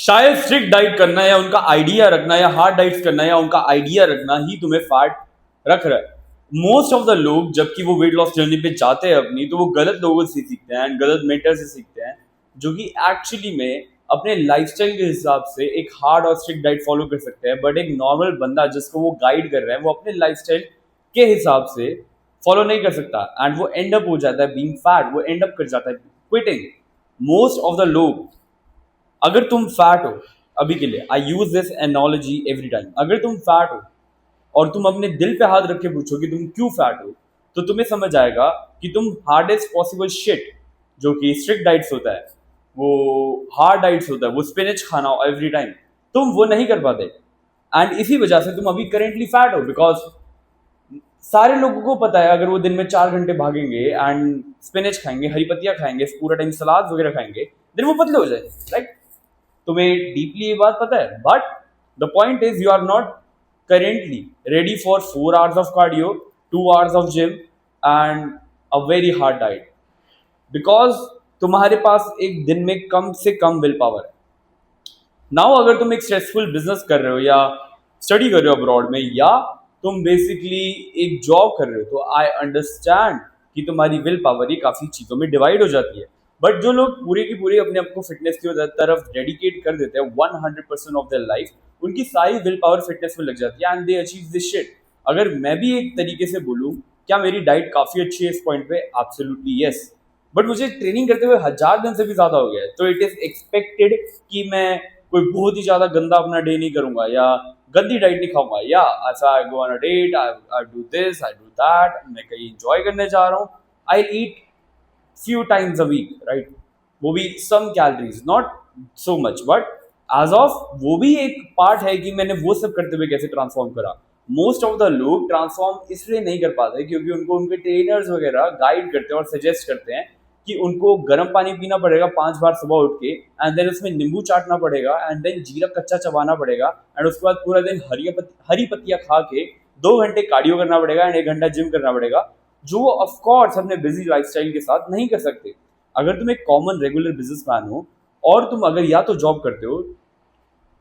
शायद strict diet करना या उनका आइडिया रखना या हार्ड डाइट्स करना या उनका आइडिया रखना ही तुम्हें फैट रख रहा है। मोस्ट ऑफ द लोग जबकि वो वेट लॉस जर्नी पे जाते हैं अपनी, तो वो गलत लोगों से सीखते हैं एंड गलत मेंटर से सीखते हैं, जो कि एक्चुअली में अपने लाइफस्टाइल के हिसाब से एक हार्ड और स्ट्रिक्ट डाइट फॉलो कर सकते हैं। बट एक नॉर्मल बंदा जिसको वो गाइड कर रहे हैं, वो अपने लाइफस्टाइल के हिसाब से फॉलो नहीं कर सकता एंड वो एंड अप हो जाता है बीइंग फैट, वो एंड अप कर जाता है क्विटिंग। मोस्ट ऑफ द लोग, अगर तुम फैट हो, अभी के लिए I use this analogy every time, अगर तुम फैट हो और तुम अपने दिल पे हाथ रख के पूछो कि तुम क्यों फैट हो, तो तुम्हें समझ आएगा कि तुम हार्डेस्ट पॉसिबल शिट, जो कि स्ट्रिक्ट डाइट्स होता है, वो हार्ड डाइट्स होता है, वो स्पिनच खाना हो एवरी टाइम, तुम वो नहीं कर पाते। एंड इसी वजह से तुम अभी करेंटली फैट हो, बिकॉज सारे लोगों को पता है अगर वो दिन में 4 घंटे भागेंगे एंड स्पिनच खाएंगे, हरी पत्तियां खाएंगे, पूरा टाइम सलाद वगैरह खाएंगे, देन वो पतले हो जाएंगे, राइट? तुम्हें डीपली ये बात पता है, but the point is you are not currently ready for 4 hours of cardio, 2 hours of gym and a very hard diet, because तुम्हारे पास एक दिन में कम से कम विल पावर है। नाउ अगर तुम एक स्ट्रेसफुल बिजनेस कर रहे हो या स्टडी कर रहे हो अब्रॉड में, या तुम बेसिकली एक जॉब कर रहे हो, तो आई अंडरस्टैंड कि तुम्हारी विल पावर ही काफ़ी चीज़ों में डिवाइड हो जाती है। बट जो लोग पूरे की पूरे अपने आप को फिटनेस की तरफ डेडिकेट कर देते हैं 100% ऑफ देयर लाइफ, उनकी सारी विल पावर फिटनेस में लग जाती है and they achieve this shit. अगर मैं भी एक तरीके से बोलूँ, क्या मेरी डाइट काफ़ी अच्छी है इस पॉइंट पे? Absolutely yes. बट मुझे ट्रेनिंग करते हुए 1000 दिन से भी ज़्यादा हो गया है, तो इट इज़ एक्सपेक्टेड कि मैं कोई बहुत ही ज्यादा गंदा अपना डे नहीं करूंगा या गंदी डाइट नहीं खाऊंगा, या ऐसा I go on a date, I do this, I do that, मैं कहीं एंजॉय करने जा रहा हूँ, I eat few times a week, right? वो भी some calories, not so much, but as of वो भी एक पार्ट है कि मैंने वो सब करते हुए कैसे ट्रांसफॉर्म करा। मोस्ट ऑफ द लोग ट्रांसफॉर्म इसलिए नहीं कर पाते क्योंकि उनको उनके ट्रेनर्स वगैरह गाइड करते हैं और सजेस्ट करते हैं कि उनको गर्म पानी पीना पड़ेगा 5 बार सुबह उठ के, एंड देन उसमें नींबू चाटना पड़ेगा, एंड देन जीरा कच्चा चबाना पड़ेगा, एंड उसके बाद पूरा दिन हरी पत्तियां खा के 2 घंटे कार्डियो करना पड़ेगा एंड 1 घंटा जिम करना पड़ेगा, जो वो ऑफकोर्स अपने बिजी लाइफस्टाइल के साथ नहीं कर सकते। अगर तुम एक कॉमन रेगुलर बिजनेसमैन हो और तुम अगर या तो जॉब करते हो,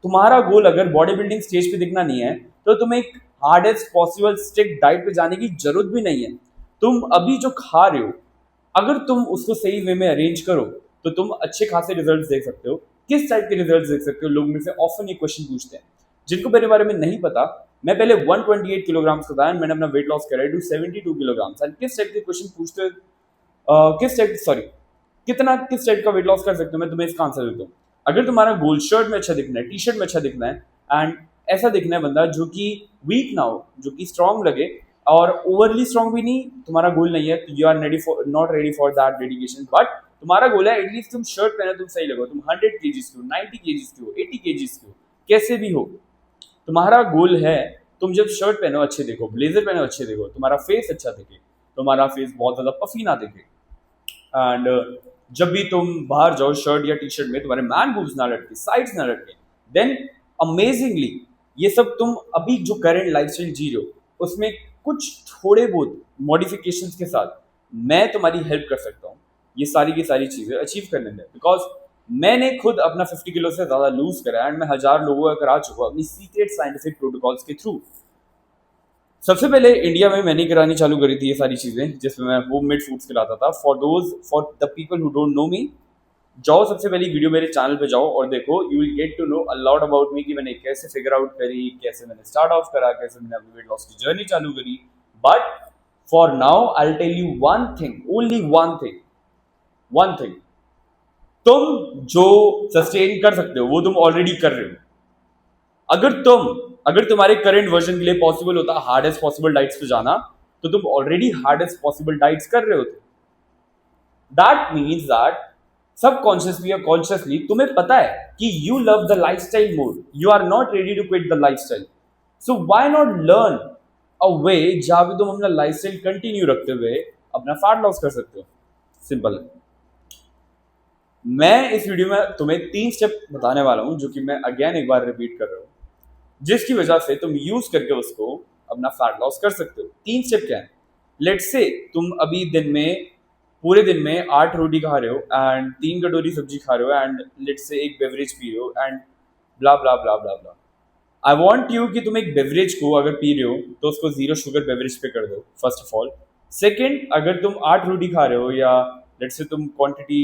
तुम्हारा गोल अगर बॉडी बिल्डिंग स्टेज पे दिखना नहीं है, तो तुम्हें एक हार्डेस्ट पॉसिबल स्ट्रिक्ट डाइट पे जाने की जरूरत भी नहीं है। तुम अभी जो खा रहे हो, अगर तुम उसको सही वे में अरेंज करो, तो तुम अच्छे खासे रिजल्ट्स देख सकते हो। किस टाइप के रिजल्ट्स देख सकते हो? लोग मेरे से ऑफन ये क्वेश्चन पूछते हैं जिनको मेरे बारे में नहीं पता। मैं पहले 128 किलोग्राम का था एंड मैंने अपना वेट लॉस करा है टू 72 किलोग्राम। एंड किस टाइप के क्वेश्चन पूछते हो, किस टाइप, सॉरी, किस टाइप का वेट लॉस कर सकते हो, मैं तुम्हें इसका आंसर देता हूँ। अगर तुम्हारा गोल शर्ट में अच्छा दिखना है, टी शर्ट में अच्छा दिखना है, एंड ऐसा दिखना है बंदा जो कि वीक ना हो, जो कि स्ट्रांग लगे और ओवरली स्ट्रांग भी नहीं, तुम्हारा गोल नहीं है, तो you are ready for, not ready for that dedication, but तुम्हारा गोल है एटलीस्ट तुम शर्ट पहने, तुम सही लगो, तुम 100 kgs की हो, 90 kgs की हो, 80 kgs की हो, कैसे भी हो, तुम्हारा गोल है तुम जब शर्ट पहनो अच्छे देखो, ब्लेजर पहनो अच्छे देखो, तुम्हारा फेस अच्छा दिखे, तुम्हारा फेस बहुत ज्यादा पफी ना दिखे, एंड जब भी तुम बाहर जाओ शर्ट या टी शर्ट में तुम्हारे मैन बूब्स ना लटके, साइड्स ना लटके, देन अमेजिंगली ये सब तुम अभी जो करंट लाइफस्टाइल जी रहे हो उसमें कुछ थोड़े बहुत मॉडिफिकेशंस के साथ मैं तुम्हारी हेल्प कर सकता हूँ ये सारी की सारी चीज़ें अचीव करने में। बिकॉज मैंने खुद अपना 50 किलो से ज़्यादा लूज करा एंड मैं 1000 लोगों का करा चुका अपनी सीक्रेट साइंटिफिक प्रोटोकॉल्स के थ्रू। सबसे पहले इंडिया में मैंने करानी चालू करी थी ये सारी चीज़ें, जिसमें मैं होम मेड फूड्स खिलाता था। For the people who don't know me, जाओ सबसे पहली वीडियो मेरे चैनल पे जाओ और देखो, you will get to know a lot about me कि मैंने कैसे फिगर आउट करी, कैसे मैंने स्टार्ट ऑफ करा, कैसे मैंने अपनी वेट लॉस की जर्नी चालू करी। But for now I will tell you one thing, only one thing, तुम जो सस्टेन कर सकते हो वो तुम ऑलरेडी कर रहे हो। अगर तुम्हारे करंट वर्जन के लिए पॉसिबल होता हार्डेस्ट पॉसिबल डाइट्स पे जाना, तो तुम ऑलरेडी हार्डेस्ट पॉसिबल डाइट्स कर रहे होते। दैट मीन्स दैट सबकॉन्शियसली या कॉन्शियसली तुम्हें पता है कि you love the lifestyle more, you are not ready to quit the lifestyle. So why not learn a way जहां भी तुम अपना लाइफस्टाइल कंटिन्यू रखते हुए अपना फैट लॉस कर सकते हो। सिंपल है। मैं इस वीडियो में तुम्हें 3 स्टेप बताने वाला हूं, जो कि मैं अगेन एक बार रिपीट कर रहा हूं, जिसकी वजह से तुम यूज करके उसको अपना फैट लॉस कर सकते हो। 3 स्टेप क्या है? लेट्स से तुम अभी दिन में पूरे दिन में 8 रोटी खा रहे हो एंड 3 कटोरी सब्जी खा रहे हो एंड लेट्स से एक बेवरेज पी रहे हो and blah blah blah blah blah. I want you कि तुम एक बेवरेज को अगर पी रहे हो तो उसको जीरो शुगर बेवरेज पे कर दो, फर्स्ट ऑफ ऑल। सेकेंड, अगर तुम 8 रोटी खा रहे हो या लेट्स से तुम क्वांटिटी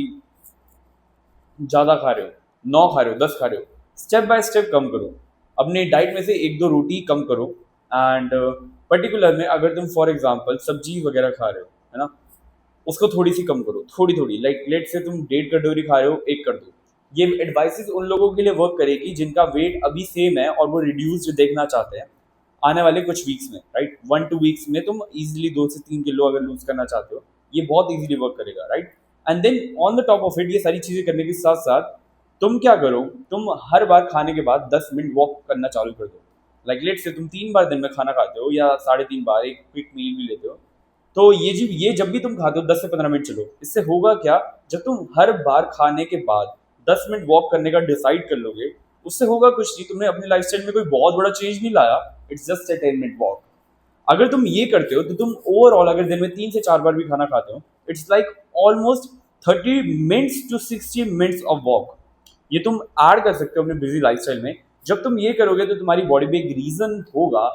ज़्यादा खा रहे हो, 9 खा रहे हो, 10 खा रहे हो, स्टेप बाय स्टेप कम करो। अपने डाइट में से 1-2 रोटी कम करो एंड पर्टिकुलर में अगर तुम फॉर एग्जांपल सब्जी वगैरह खा रहे हो, है ना, उसको थोड़ी सी कम करो, थोड़ी थोड़ी, लाइक लेट से तुम 1.5 कटोरी खा रहे हो, 1 कर दो। ये एडवाइसेस उन लोगों के लिए वर्क करेगी जिनका वेट अभी सेम है और वो रिड्यूस्ड देखना चाहते हैं आने वाले कुछ वीक्स में, राइट। 1-2 वीक्स में तुम इजीली 2 से 3 किलो अगर लूज करना चाहते हो, ये बहुत इजीली वर्क करेगा, right. And then on the top of it, ये सारी चीजें करने के साथ साथ तुम क्या करो, तुम हर बार खाने के बाद 10 मिनट वॉक करना चालू कर दो। लाइक लेट से तुम 3 बार दिन में खाना खाते हो या 3.5 बार एक क्विक मील भी लेते हो, तो ये जब भी तुम खाते हो 10 से 15 मिनट चलो। इससे होगा क्या, जब तुम हर बार खाने के बाद 10 मिनट वॉक करने का डिसाइड कर लोगे, उससे होगा कुछ नहीं, तुमने अपनी लाइफस्टाइल में कोई बहुत बड़ा चेंज नहीं लाया, it's just a 10 minute walk. अगर तुम ये करते हो तो तुम ओवरऑल अगर दिन में 3 से 4 बार भी खाना खाते हो, it's like almost 30 minutes to 60 minutes of walk. ये तुम ऐड कर सकते हो अपने बिजी लाइफस्टाइल में। जब तुम ये करोगे तो तुम्हारी बॉडी पे एक रीजन होगा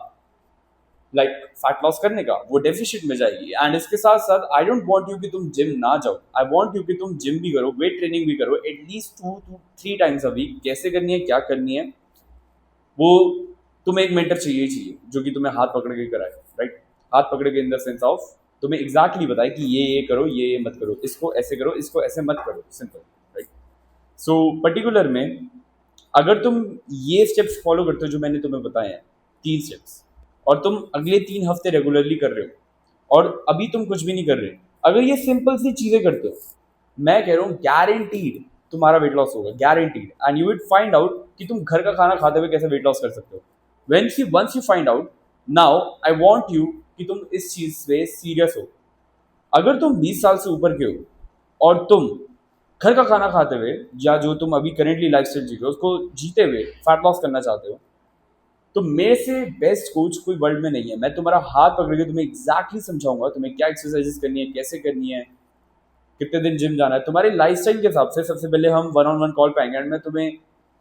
लाइक फैट लॉस करने का, वो डेफिशिट में जाएगी। एंड इसके साथ साथ आई डोंट वांट यू कि तुम जिम ना जाओ, आई वांट यू कि तुम जिम भी करो, वेट ट्रेनिंग भी करो, at least 2 to 3 times a week. कैसे करनी है, क्या करनी है, वो तुम्हें एक मेंटर चाहिए ही चाहिए जो कि तुम्हें हाथ पकड़ के कराए, राइट। हाथ पकड़ के इन द सेंस ऑफ तुम्हें एग्जैक्टली बताए कि ये करो, ये मत करो, इसको ऐसे करो, इसको ऐसे मत करो, सिंपल, राइट। सो पर्टिकुलर में अगर तुम ये स्टेप्स फॉलो करते हो जो मैंने तुम्हें बताए हैं, 3 स्टेप्स, और तुम अगले 3 हफ्ते रेगुलरली कर रहे हो और अभी तुम कुछ भी नहीं कर रहे, अगर ये सिंपल सी चीजें करते हो, मैं कह रहा हूँ गारंटीड तुम्हारा वेट लॉस होगा, guaranteed. And you will find out कि तुम घर का खाना खाते हुए कैसे वेट लॉस कर सकते हो। Once you find out, now I want you कि तुम इस चीज से सीरियस हो। अगर तुम 20 साल से ऊपर के हो और तुम घर का खाना खाते हुए या जो तुम अभी करेंटली लाइफस्टाइल जी रहे हो उसको जीते हुए फैट लॉस करना चाहते हो, तो मेरे से बेस्ट कोच कोई वर्ल्ड में नहीं है। मैं तुम्हारा हाथ पकड़ के तुम्हें एग्जैक्टली समझाऊंगा तुम्हें क्या एक्सरसाइजेस करनी है, कैसे करनी है, कितने दिन जिम जाना है, तुम्हारे लाइफस्टाइल के हिसाब से। सबसे पहले हम 1-on-1 कॉल पाएंगे एंड मैं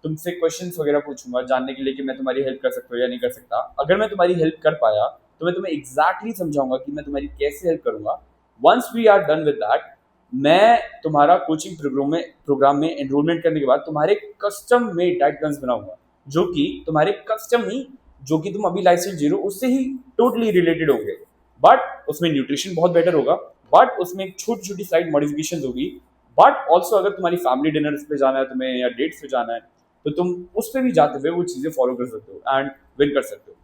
तुमसे क्वेश्चंस वगैरह पूछूंगा जानने के लिए कि मैं तुम्हारी हेल्प कर सकता हूँ या नहीं कर सकता। अगर मैं तुम्हारी हेल्प कर पाया तो मैं तुम्हें एग्जैक्टली समझाऊंगा कि मैं तुम्हारी कैसे हेल्प करूंगा। Once we are done with that, मैं तुम्हारा कोचिंग प्रोग्राम में एनरोलमेंट करने के बाद तुम्हारे कस्टम मेड डाइट प्लान्स बनाऊंगा, जो कि तुम्हारे कस्टम ही, जो कि तुम अभी लाइफस्टाइल जी रहे हो उससे ही टोटली रिलेटेड होंगे। बट उसमें न्यूट्रिशन बहुत बेटर होगा, बट उसमें छोटी छोटी स्लाइड मॉडिफिकेशन होगी। बट ऑल्सो अगर तुम्हारी फैमिली डिनर्स पे जाना है तुम्हें या डेट्स पे जाना है, तो तुम उस पर भी जाते हुए वो चीज़ें फॉलो कर सकते हो एंड विन कर सकते हो।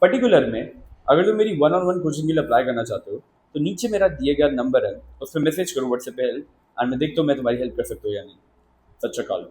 पर्टिकुलर में अगर तुम मेरी 1-on-1 कोचिंग के लिए अप्लाई करना चाहते हो, तो नीचे मेरा दिए गया नंबर है, उस पर मैसेज करो व्हाट्सएप पे हेल्प, एंड मैं देखता हूँ मैं तुम्हारी हेल्प कर सकता हूँ या नहीं। सत श्री अकाल।